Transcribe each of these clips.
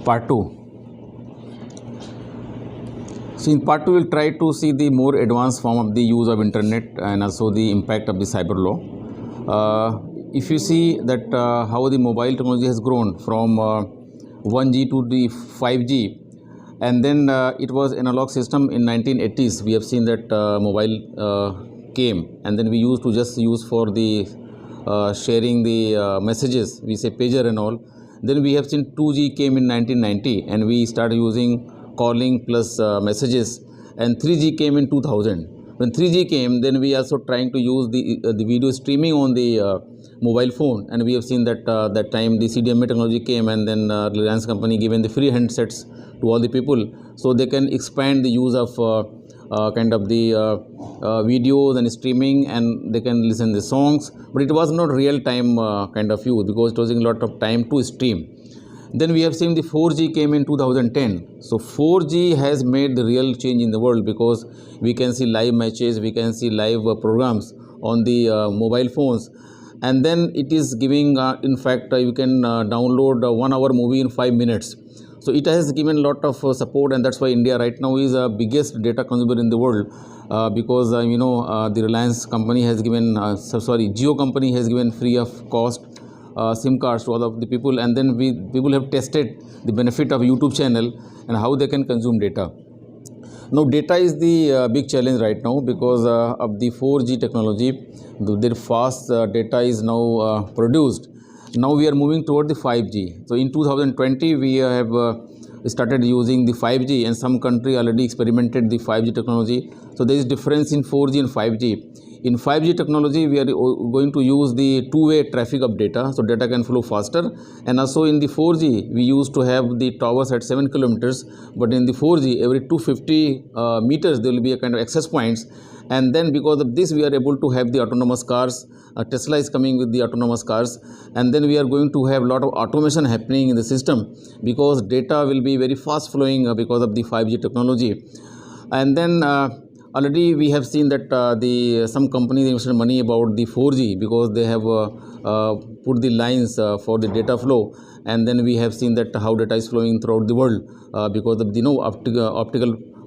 Part 2. So in part 2 we'll try to see the more advanced form of the use of internet and also the impact of the cyber law. If you see that how the mobile technology has grown from 1G to the 5G, and then it was analog system in 1980s. We have seen that mobile came, and then we used to just use for the sharing the messages, we say pager and all. Then we have seen 2G came in 1990, and we started using calling plus messages, and 3G came in 2000. When 3G came, then we also trying to use the video streaming on the mobile phone, and we have seen that that time the CDMA technology came, and then Reliance company given the free handsets to all the people, so they can expand the use of kind of the videos and streaming, and they can listen the songs. But it was not real time kind of use, because it was a lot of time to stream. Then we have seen the 4G came in 2010. So 4G has made the real change in the world, because we can see live matches, we can see live programs on the mobile phones, and then it is giving in fact you can download a 1 hour movie in 5 minutes. So it has given a lot of support, and that's why India right now is the biggest data consumer in the world, because the Reliance company has given Jio company has given free of cost SIM cards to all of the people, and then people have tested the benefit of YouTube channel and how they can consume data. Now data is the big challenge right now, because of the 4G technology. Their fast data is now produced. Now we are moving toward the 5G. So in 2020 we have started using the 5G, and some country already experimented the 5G technology. So there is difference in 4G and 5G. In 5G technology, we are going to use the two-way traffic of data, so data can flow faster. And also in the 4G, we used to have the towers at 7 kilometers, but in the 4G, every 250 meters, there will be a kind of access points. And then because of this, we are able to have the autonomous cars. Tesla is coming with the autonomous cars, and then we are going to have a lot of automation happening in the system, because data will be very fast flowing because of the 5G technology. And then already we have seen that some companies invested money about the 4G, because they have put the lines for the data flow, and then we have seen that how data is flowing throughout the world because of the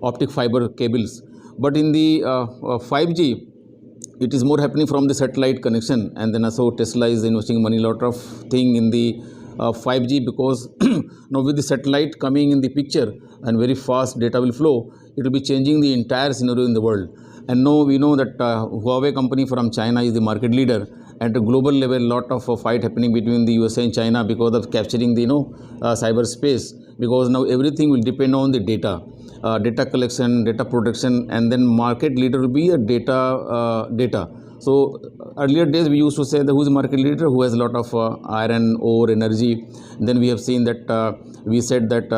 optic fiber cables. But in the 5G, it is more happening from the satellite connection, and then also Tesla is investing money, lot of thing in the 5G, because now with the satellite coming in the picture and very fast data will flow, it will be changing the entire scenario in the world. And now we know that Huawei company from China is the market leader. At a global level, lot of fight happening between the USA and China because of capturing the cyberspace, because now everything will depend on the data. Data collection, data protection, and then market leader will be a data. So earlier days we used to say that who is market leader, who has a lot of iron ore energy. Then we have seen that we said that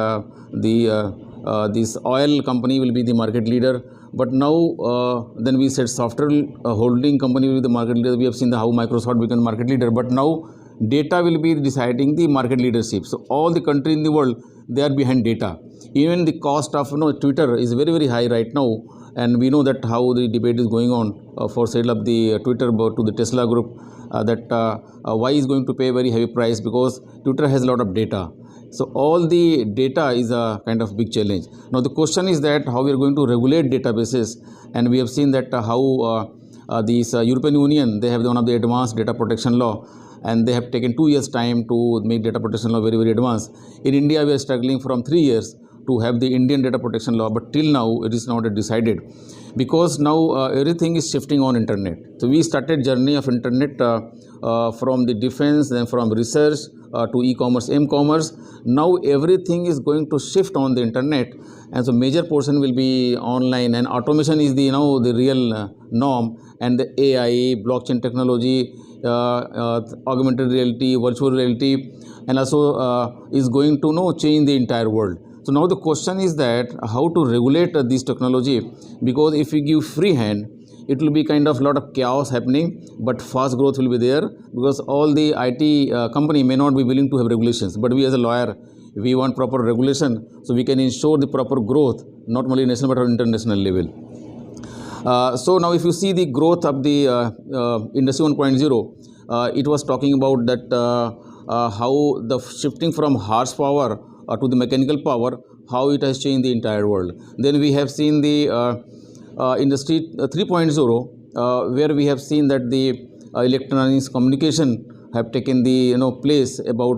this oil company will be the market leader. But now then we said software holding company will be the market leader. We have seen how Microsoft became market leader. But now data will be deciding the market leadership. So all the countries in the world, they are behind data. Even the cost of Twitter is very, very high right now, and we know that how the debate is going on for sale of the Twitter to the Tesla group, that why is going to pay a very heavy price, because Twitter has a lot of data. So all the data is a kind of big challenge. Now the question is that how we are going to regulate databases, and we have seen that how this European Union, they have one of the advanced data protection law, and they have taken 2 years time to make data protection law very, very advanced. In India, we are struggling from 3 years to have the Indian data protection law, but till now it is not decided, because now everything is shifting on internet. So we started journey of internet from the defense, then from research to e-commerce, m-commerce. Now everything is going to shift on the internet, and so major portion will be online, and automation is the the real norm, and the AI, blockchain technology, augmented reality, virtual reality, and also is going to change the entire world. So now the question is that how to regulate this technology, because if we give free hand, it will be kind of lot of chaos happening, but fast growth will be there, because all the IT company may not be willing to have regulations. But we as a lawyer, we want proper regulation, so we can ensure the proper growth, not only national but on international level. So now if you see the growth of the Industry 1.0, it was talking about that how the shifting from horsepower to the mechanical power, how it has changed the entire world. Then we have seen the industry 3.0, where we have seen that the electronics communication have taken the place about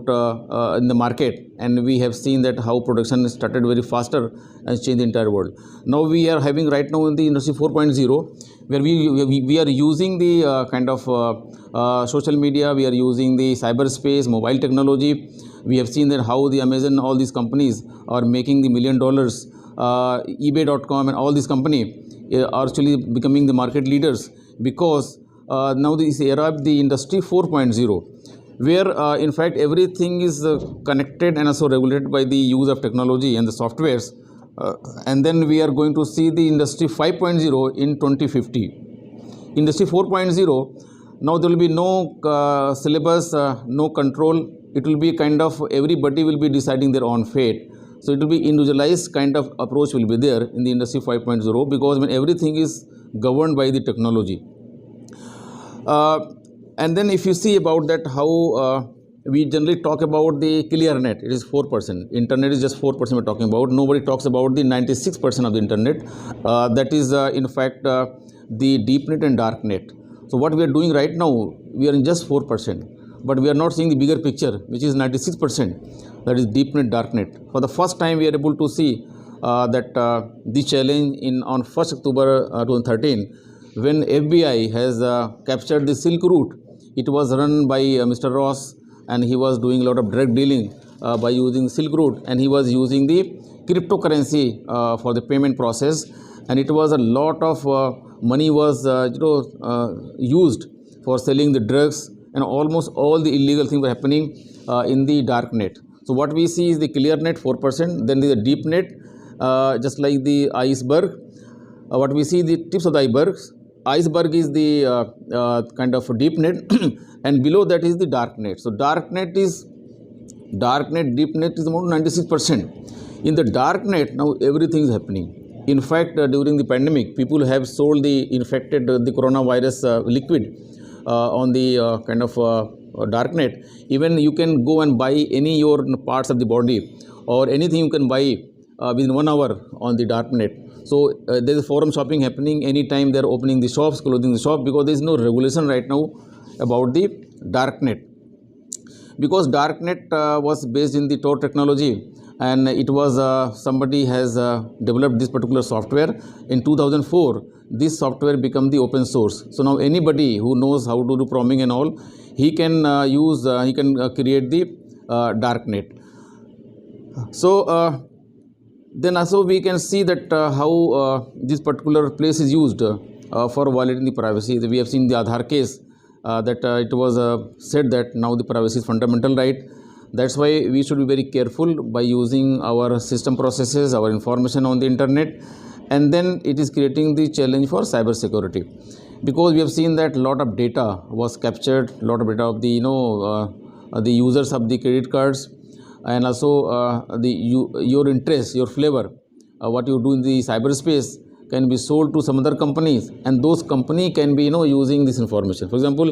in the market, and we have seen that how production started very faster and changed the entire world. Now we are having right now in the industry 4.0, where we are using the kind of social media, we are using the cyberspace, mobile technology. We have seen that how the Amazon, all these companies are making the $1 million, eBay.com and all these companies are actually becoming the market leaders, because now this era of the industry 4.0, where in fact everything is connected and also regulated by the use of technology and the softwares. And then we are going to see the industry 5.0 in 2050. Industry 4.0, now there will be no syllabus, no control. It will be kind of everybody will be deciding their own fate. So it will be individualized kind of approach will be there in the industry 5.0, because when everything is governed by the technology. And then if you see about that, how we generally talk about the clear net, it is 4%. Internet is just 4% we're talking about. Nobody talks about the 96% of the internet. That is in fact the deep net and dark net. So what we are doing right now, we are in just 4%. But we are not seeing the bigger picture, which is 96%. That is deep net, dark net. For the first time, we are able to see that the challenge on 1st October 2013, when FBI has captured the Silk Route. It was run by Mr. Ross, and he was doing a lot of drug dealing by using Silk Route, and he was using the cryptocurrency for the payment process, and it was a lot of money was used for selling the drugs, and almost all the illegal things were happening in the dark net. So what we see is the clear net 4%, then the deep net, just like the iceberg. What we see the tips of the iceberg is the kind of deep net and below that is the dark net. So deep net is about 96%. In the dark net, now everything is happening. In fact, during the pandemic, people have sold the infected the coronavirus liquid on the kind of dark net. Even you can go and buy any your parts of the body or anything you can buy within 1 hour on the dark net. So there is forum shopping happening anytime they are opening the shops, closing the shop, because there is no regulation right now about the dark net. Because dark net was based in the Tor technology, and it was somebody has developed this particular software in 2004. This software become the open source. So now anybody who knows how to do programming and all, he can create the dark net. So then also we can see that how this particular place is used for violating the privacy. We have seen the Aadhaar case that it was said that now the privacy is fundamental right. That's why we should be very careful by using our system processes, our information on the internet, and then it is creating the challenge for cyber security, because we have seen that a lot of data was captured, a lot of data of the the users of the credit cards, and also your interest, your flavor, what you do in the cyberspace can be sold to some other companies, and those company can be using this information. For example,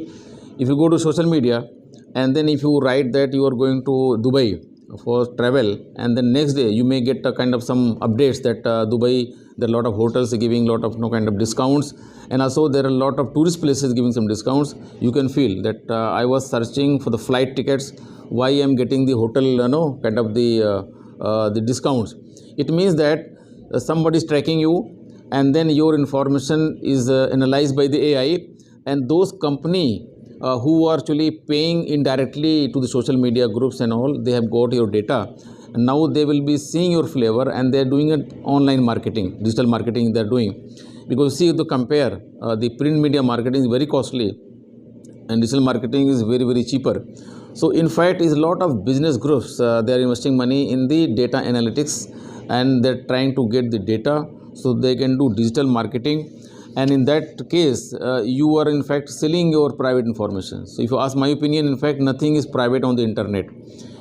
if you go to social media and then if you write that you are going to Dubai for travel, and then next day you may get a kind of some updates that Dubai, there are a lot of hotels giving a lot of kind of discounts, and also there are a lot of tourist places giving some discounts. You can feel that I was searching for the flight tickets, why I am getting the hotel kind of the discounts. It means that somebody is tracking you, and then your information is analyzed by the AI, and those company who are actually paying indirectly to the social media groups and all, they have got your data, and now they will be seeing your flavor, and they are doing it online marketing, digital marketing they are doing. Because see, to compare, the print media marketing is very costly and digital marketing is very, very cheaper. So in fact, is a lot of business groups, they are investing money in the data analytics, and they are trying to get the data so they can do digital marketing. And in that case, you are in fact selling your private information. So if you ask my opinion, in fact, nothing is private on the internet,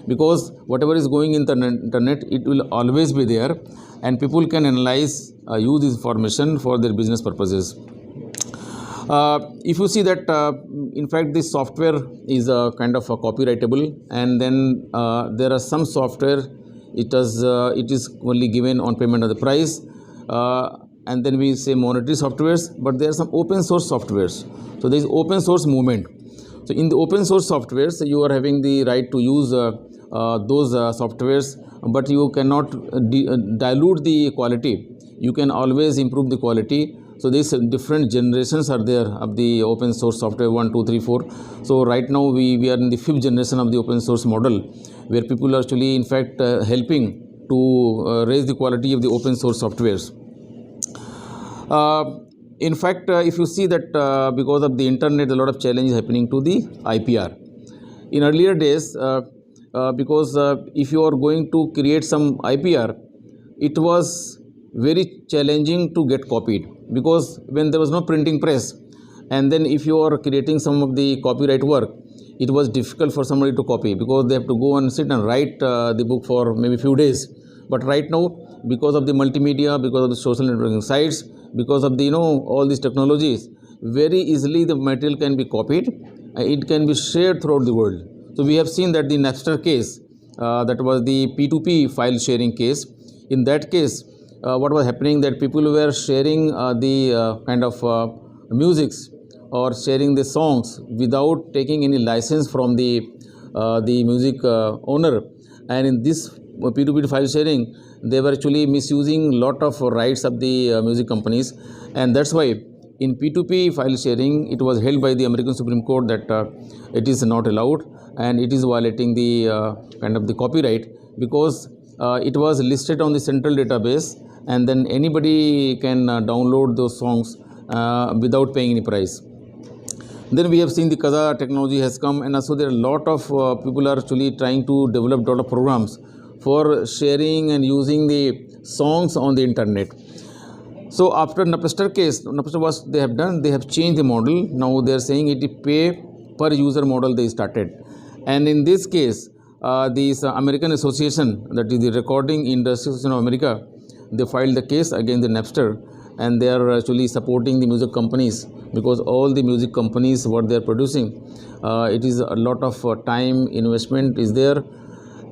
because whatever is going in the internet, it will always be there, and people can analyze, use this information for their business purposes. If you see that, in fact, this software is a kind of a copyrightable, and then there are some software it is only given on payment of the price. And then we say monetary softwares, but there are some open source softwares. So there is open source movement. So in the open source softwares, you are having the right to use those softwares, but you cannot dilute the quality. You can always improve the quality. So these different generations are there of the open source software, 1, 2, 3, 4. So right now we are in the 5th generation of the open source model, where people are actually in fact helping to raise the quality of the open source softwares. In fact, if you see that because of the internet, a lot of challenges happening to the IPR. In earlier days, because if you are going to create some IPR, it was very challenging to get copied, because when there was no printing press, and then if you are creating some of the copyright work, it was difficult for somebody to copy, because they have to go and sit and write the book for maybe few days. But right now, because of the multimedia, because of the social networking sites, because of the all these technologies, very easily the material can be copied, it can be shared throughout the world. So we have seen that the Napster case, that was the P2P file sharing case. In that case, what was happening, that people were sharing the kind of musics or sharing the songs without taking any license from the music owner. And in this P2P file sharing, they were actually misusing lot of rights of the music companies, and that's why in P2P file sharing, it was held by the American Supreme Court that it is not allowed, and it is violating the kind of the copyright, because it was listed on the central database, and then anybody can download those songs without paying any price. Then we have seen the Kaza technology has come, and also there are a lot of people are actually trying to develop a lot of programs for sharing and using the songs on the internet. So after Napster case, Napster was they have changed the model. Now they are saying it is pay per user model they started, and in this case, this American Association, that is the Recording Industry Association of America, they filed the case against the Napster, and they are actually supporting the music companies, because all the music companies what they are producing, it is a lot of time investment is there,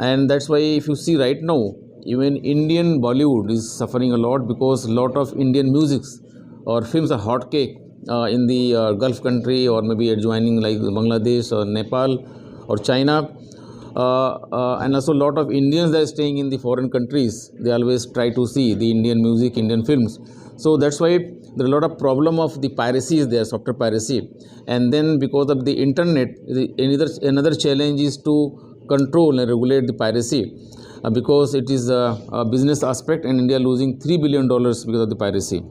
and that's why if you see right now, even Indian Bollywood is suffering a lot, because a lot of Indian musics or films are hot cake in the Gulf country, or maybe adjoining like Bangladesh or Nepal or China. And also a lot of Indians that are staying in the foreign countries, they always try to see the Indian music, Indian films. So that's why there are a lot of problem of the piracy is there, software piracy. And then because of the internet, another challenge is to control and regulate the piracy, because it is a business aspect, and India losing $3 billion because of the piracy.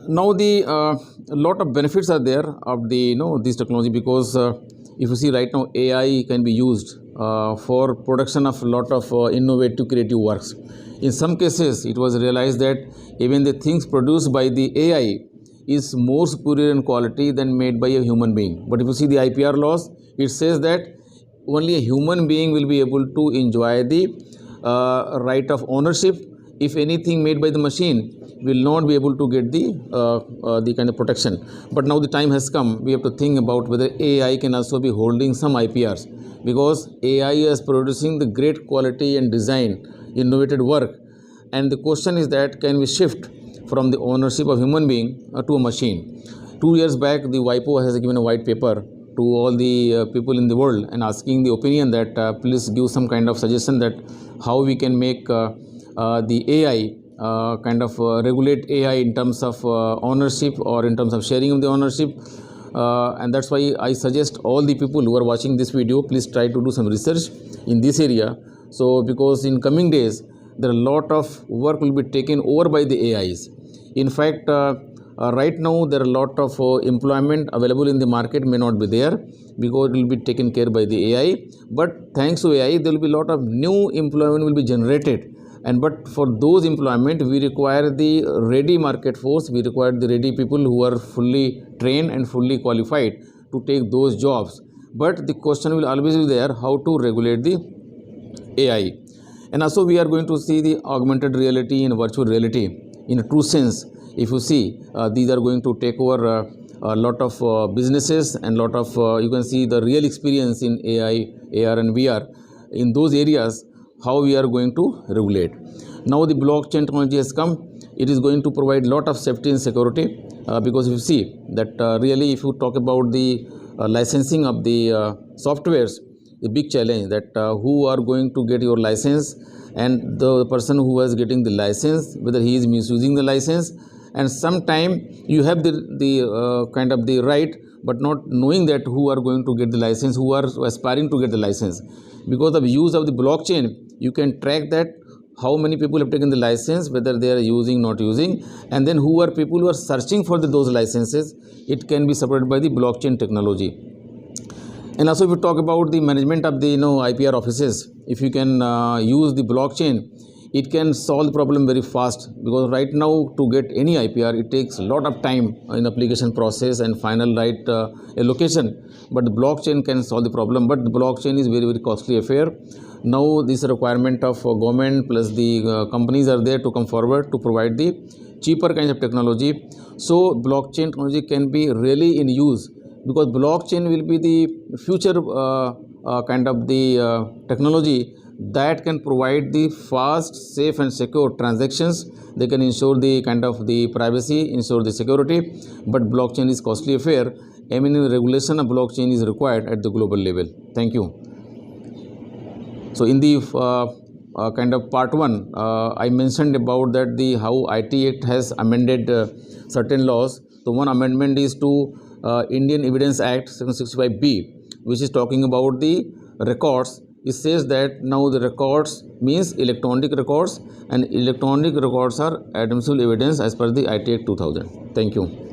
Now the a lot of benefits are there of the this technology, because if you see right now, AI can be used for production of a lot of innovative creative works. In some cases, it was realized that even the things produced by the AI is more superior in quality than made by a human being. But if you see the IPR laws, it says that only a human being will be able to enjoy the right of ownership. If anything made by the machine will not be able to get the kind of protection. But now the time has come, we have to think about whether AI can also be holding some IPRs, because AI is producing the great quality and design, innovative work, and the question is that can we shift from the ownership of human being to a machine. 2 years back, the WIPO has given a white paper to all the people in the world, and asking the opinion that please give some kind of suggestion that how we can make the AI kind of regulate AI in terms of ownership, or in terms of sharing of the ownership. And that's why I suggest all the people who are watching this video, please try to do some research in this area. So because in coming days, there are a lot of work will be taken over by the AIs. In fact, right now there are a lot of employment available in the market may not be there, because it will be taken care by the AI. But thanks to AI, there will be a lot of new employment will be generated. And but for those employment, we require the ready market force, we require the ready people who are fully trained and fully qualified to take those jobs. But the question will always be there, how to regulate the AI. And also we are going to see the augmented reality and virtual reality in a true sense. If you see, these are going to take over a lot of businesses, and lot of you can see the real experience in AI, AR and VR. in those areas, how we are going to regulate. Now the blockchain technology has come. It is going to provide lot of safety and security, because if you see that really if you talk about the licensing of the softwares, a big challenge that who are going to get your license, and the person who is getting the license, whether he is misusing the license, and sometime you have the kind of the right, but not knowing that who are going to get the license, who are aspiring to get the license. Because of use of the blockchain, you can track that how many people have taken the license, whether they are using, not using, and then who are people who are searching for those licenses. It can be supported by the blockchain technology. And also, if you talk about the management of the IPR offices, if you can use the blockchain, it can solve the problem very fast, because right now to get any IPR, it takes a lot of time in application process and final right allocation. But the blockchain can solve the problem, but the blockchain is very, very costly affair. Now this requirement of government plus the companies are there to come forward to provide the cheaper kinds of technology. So blockchain technology can be really in use, because blockchain will be the future kind of the technology that can provide the fast, safe and secure transactions. They can ensure the kind of the privacy, ensure the security, but blockchain is costly affair. Regulation of blockchain is required at the global level. Thank you. So in the kind of part 1, I mentioned about that the how IT Act has amended certain laws. So one amendment is to Indian Evidence Act Section 65B, which is talking about the records. It says that now the records means electronic records, and electronic records are admissible evidence as per the IT Act 2000. Thank you.